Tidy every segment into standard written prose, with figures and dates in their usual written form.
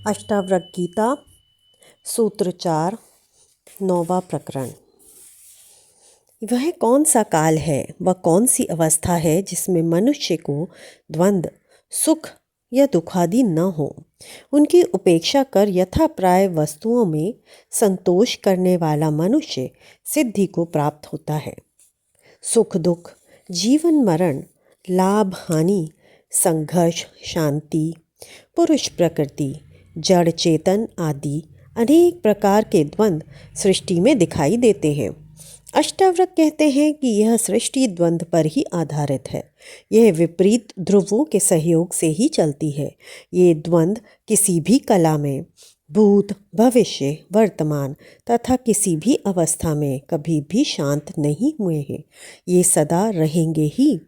अष्टावक्र गीता सूत्र 4 9वां प्रकरण। वह कौन सा काल है, वह कौन सी अवस्था है जिसमें मनुष्य को द्वंद्व, सुख या दुखादि न हो। उनकी उपेक्षा कर यथाप्राय वस्तुओं में संतोष करने वाला मनुष्य सिद्धि को प्राप्त होता है। सुख दुख, जीवन मरण, लाभ हानि, संघर्ष शांति, पुरुष प्रकृति, जड़ चेतन आदि अनेक प्रकार के द्वंद्व सृष्टि में दिखाई देते हैं। अष्टावक्र कहते हैं कि यह सृष्टि द्वंद्व पर ही आधारित है। यह विपरीत ध्रुवों के सहयोग से ही चलती है। ये द्वंद्व किसी भी कला में, भूत भविष्य वर्तमान तथा किसी भी अवस्था में कभी भी शांत नहीं हुए हैं। ये सदा रहेंगे ही।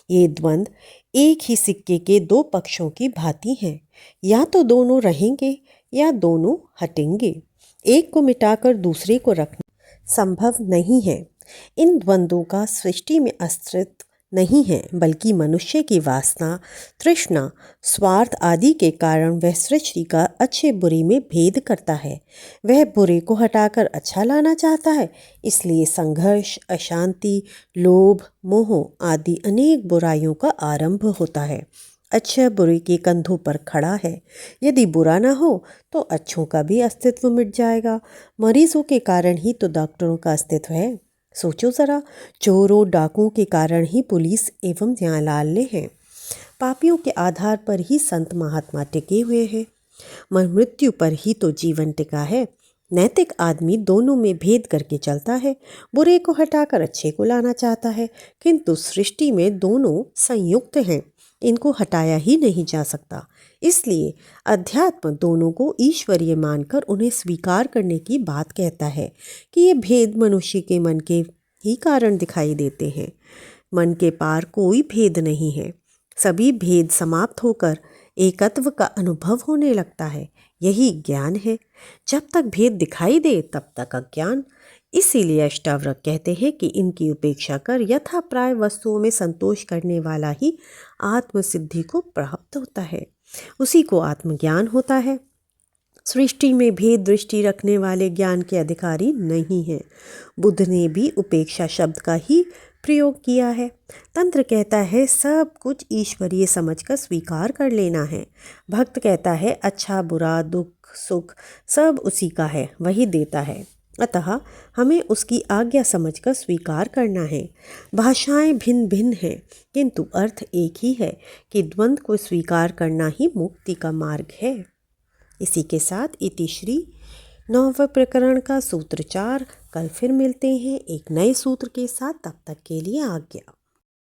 ये द्वंद्व एक ही सिक्के के दो पक्षों की भांति हैं। या तो दोनों रहेंगे या दोनों हटेंगे। एक को मिटाकर दूसरे को रखना संभव नहीं है। इन द्वंद्वों का सृष्टि में अस्तित्व नहीं है, बल्कि मनुष्य की वासना, तृष्णा, स्वार्थ आदि के कारण वह सृष्टि का अच्छे बुरे में भेद करता है। वह बुरे को हटाकर अच्छा लाना चाहता है, इसलिए संघर्ष, अशांति, लोभ, मोह आदि अनेक बुराइयों का आरंभ होता है। अच्छा बुरे के कंधों पर खड़ा है। यदि बुरा ना हो तो अच्छों का भी अस्तित्व मिट जाएगा। मरीजों के कारण ही तो डॉक्टरों का अस्तित्व है। सोचो ज़रा, चोरों डाकुओं के कारण ही पुलिस एवं न्यायालय हैं। पापियों के आधार पर ही संत महात्मा टिके हुए हैं। मृत्यु पर ही तो जीवन टिका है। नैतिक आदमी दोनों में भेद करके चलता है। बुरे को हटाकर अच्छे को लाना चाहता है, किंतु सृष्टि में दोनों संयुक्त हैं। इनको हटाया ही नहीं जा सकता। इसलिए अध्यात्म दोनों को ईश्वरीय मानकर उन्हें स्वीकार करने की बात कहता है कि ये भेद मनुष्य के मन के ही कारण दिखाई देते हैं। मन के पार कोई भेद नहीं है। सभी भेद समाप्त होकर एकत्व का अनुभव होने लगता है। यही ज्ञान है। जब तक भेद दिखाई दे तब तक अज्ञान। इसीलिए अष्टावक्र कहते हैं कि इनकी उपेक्षा कर यथाप्राय वस्तुओं में संतोष करने वाला ही आत्मसिद्धि को प्राप्त होता है। उसी को आत्मज्ञान होता है। सृष्टि में भेद दृष्टि रखने वाले ज्ञान के अधिकारी नहीं हैं। बुद्ध ने भी उपेक्षा शब्द का ही प्रयोग किया है। तंत्र कहता है सब कुछ ईश्वरीय समझकर स्वीकार कर लेना है। भक्त कहता है अच्छा बुरा दुख सुख सब उसी का है, वही देता है, अतः हमें उसकी आज्ञा समझकर स्वीकार करना है। भाषाएं भिन्न भिन्न हैं, किंतु अर्थ एक ही है कि द्वंद्व को स्वीकार करना ही मुक्ति का मार्ग है। इसी के साथ इतिश्री 9वें प्रकरण का सूत्र 4। कल फिर मिलते हैं एक नए सूत्र के साथ। तब तक के लिए आज्ञा।